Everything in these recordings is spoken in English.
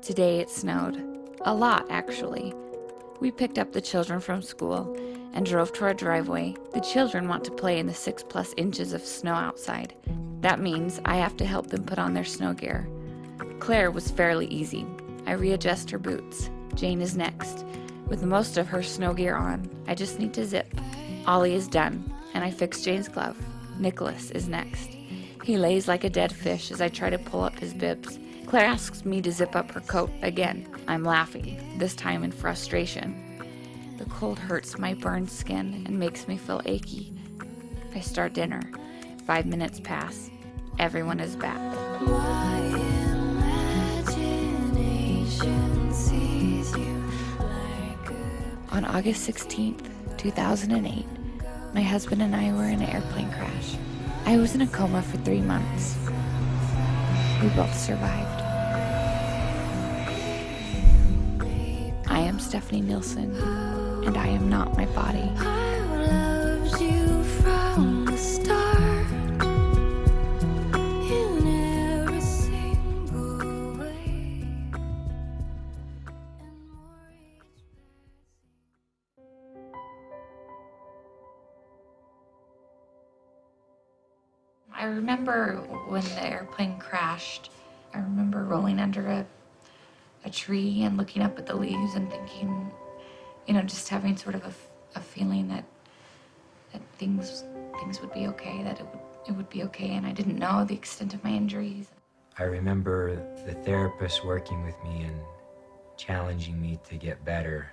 Today it snowed. A lot, actually. We picked up the children from school and drove to our driveway. The children want to play in the 6+ inches of snow outside. That means I have to help them put on their snow gear. Claire was fairly easy. I readjust her boots. Jane is next. With most of her snow gear on, I just need to zip. Ollie is done, and I fix Jane's glove. Nicholas is next. He lays like a dead fish as I try to pull up his bibs. Claire asks me to zip up her coat again. I'm laughing, this time in frustration. The cold hurts my burned skin and makes me feel achy. I start dinner. 5 minutes pass. Everyone is back. My imagination sees you like a... On August 16th, 2008, my husband and I were in an airplane crash. I was in a coma for 3 months. We both survived. I am Stephanie Nielsen, and I am not my body. I loved you from the start in every single way. I remember when the airplane crashed, I remember rolling under a tree and looking up at the leaves and thinking, just having sort of a feeling that things would be okay, that it would be okay, and I didn't know the extent of my injuries. I remember the therapist working with me and challenging me to get better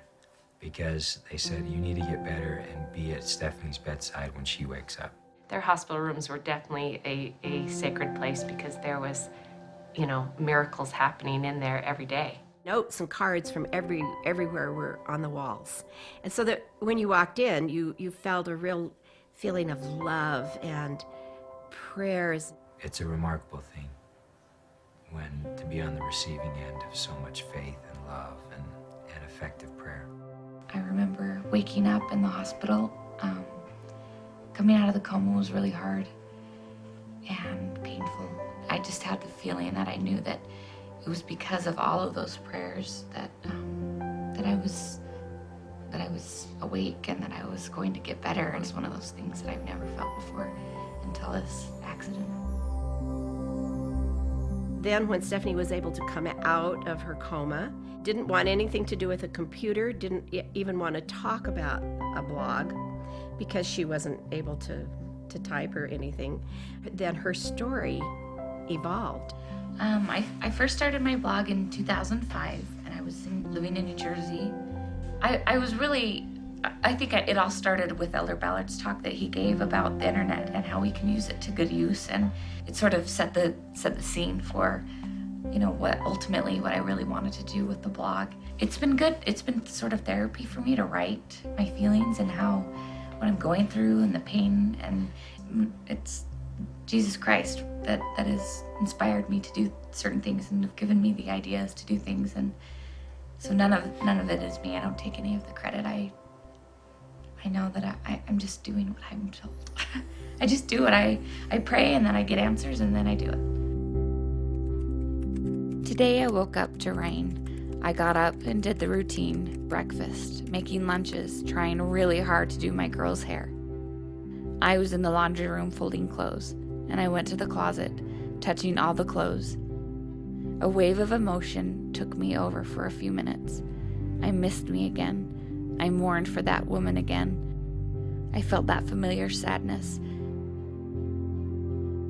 because they said, you need to get better and be at Stephanie's bedside when she wakes up. Their hospital rooms were definitely a sacred place because there was, miracles happening in there every day. Notes and cards from everywhere were on the walls. And so that when you walked in, you felt a real feeling of love and prayers. It's a remarkable thing to be on the receiving end of so much faith and love and effective prayer. I remember waking up in the hospital. Coming out of the coma was really hard and painful. I just had the feeling that I knew that it was because of all of those prayers that I was awake and that I was going to get better. And it's one of those things that I've never felt before until this accident. Then when Stephanie was able to come out of her coma, didn't want anything to do with a computer, didn't even want to talk about a blog because she wasn't able to type or anything. Then her story evolved. I first started my blog in 2005, and I was living in New Jersey. I think it all started with Elder Ballard's talk that he gave about the internet and how we can use it to good use, and it sort of set the scene for, what I really wanted to do with the blog. It's been good. It's been sort of therapy for me to write my feelings and what I'm going through and the pain, and it's Jesus Christ that has inspired me to do certain things and have given me the ideas to do things, and so none of it is me. I don't take any of the credit. I know that I'm just doing what I'm told. I just do it. I pray and then I get answers and then I do it. Today I woke up to rain. I got up and did the routine, breakfast, making lunches, trying really hard to do my girls' hair. I was in the laundry room folding clothes, and I went to the closet, touching all the clothes. A wave of emotion took me over for a few minutes. I missed me again. I mourned for that woman again. I felt that familiar sadness.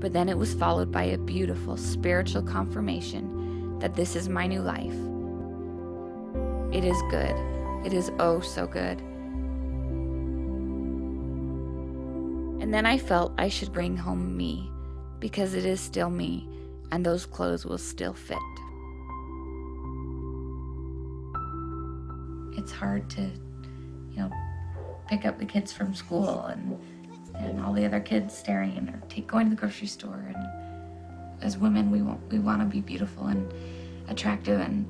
But then it was followed by a beautiful spiritual confirmation that this is my new life. It is good. It is oh so good. And then I felt I should bring home me, because it is still me, and those clothes will still fit. It's hard to, pick up the kids from school and all the other kids staring, or going to the grocery store. And as women, we want to be beautiful and attractive, and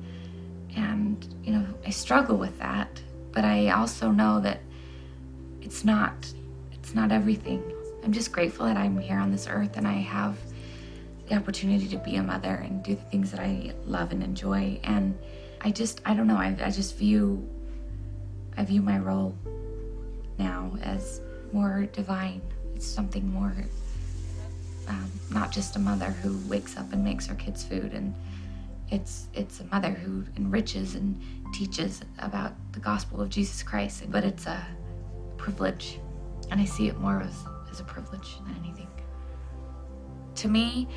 I struggle with that. But I also know that it's not everything. I'm just grateful that I'm here on this earth and I have the opportunity to be a mother and do the things that I love and enjoy. And I don't know, I view my role now as more divine. It's something more, not just a mother who wakes up and makes her kids food, and it's a mother who enriches and teaches about the gospel of Jesus Christ, but it's a privilege, and I see it more as a privilege than anything. To me,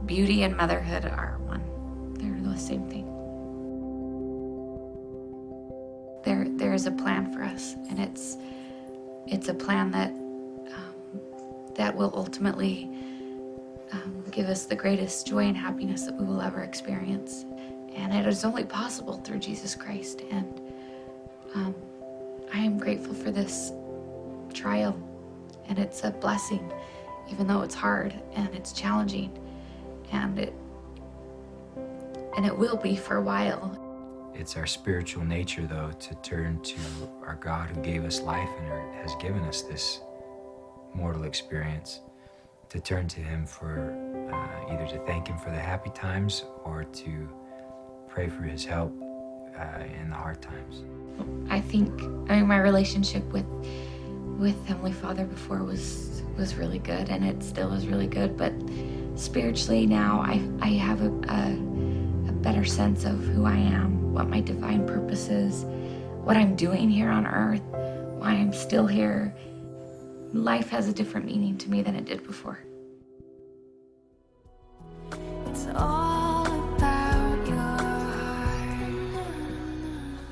beauty and motherhood are one. They're the same thing. There is a plan for us, and it's a plan that will ultimately give us the greatest joy and happiness that we will ever experience. And it is only possible through Jesus Christ. And I am grateful for this trial, and it's a blessing, even though it's hard and it's challenging, and it will be for a while. It's our spiritual nature, though, to turn to our God who gave us life and has given us this mortal experience, to turn to Him for either to thank Him for the happy times or to pray for His help in the hard times. I mean, my relationship with Heavenly Father before was really good, and it still is really good, but spiritually now I have a better sense of who I am, what my divine purpose is, what I'm doing here on earth, why I'm still here. Life has a different meaning to me than it did before. It's all about your heart.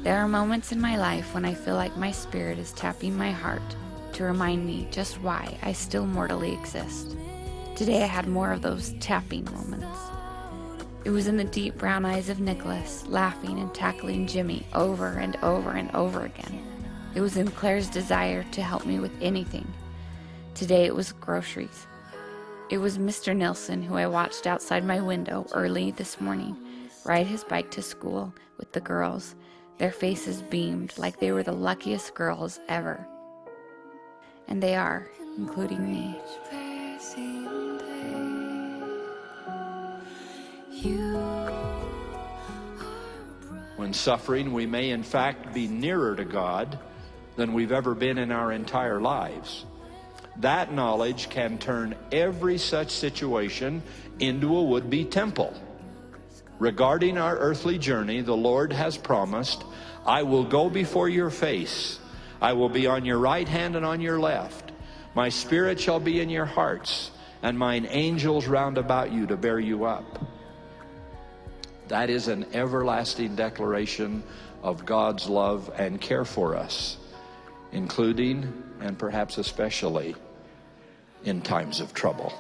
There are moments in my life when I feel like my spirit is tapping my heart to remind me just why I still mortally exist. Today I had more of those tapping moments. It was in the deep brown eyes of Nicholas, laughing and tackling Jimmy over and over and over again. It was in Claire's desire to help me with anything. Today it was groceries. It was Mr. Nilsson, who I watched outside my window early this morning, ride his bike to school with the girls. Their faces beamed like they were the luckiest girls ever. And they are, including me. When suffering, we may in fact be nearer to God than we've ever been in our entire lives. That knowledge can turn every such situation into a would-be temple. Regarding our earthly journey, the Lord has promised, "I will go before your face. I will be on your right hand and on your left. My spirit shall be in your hearts, and mine angels round about you to bear you up." That is an everlasting declaration of God's love and care for us, including and perhaps especially in times of trouble.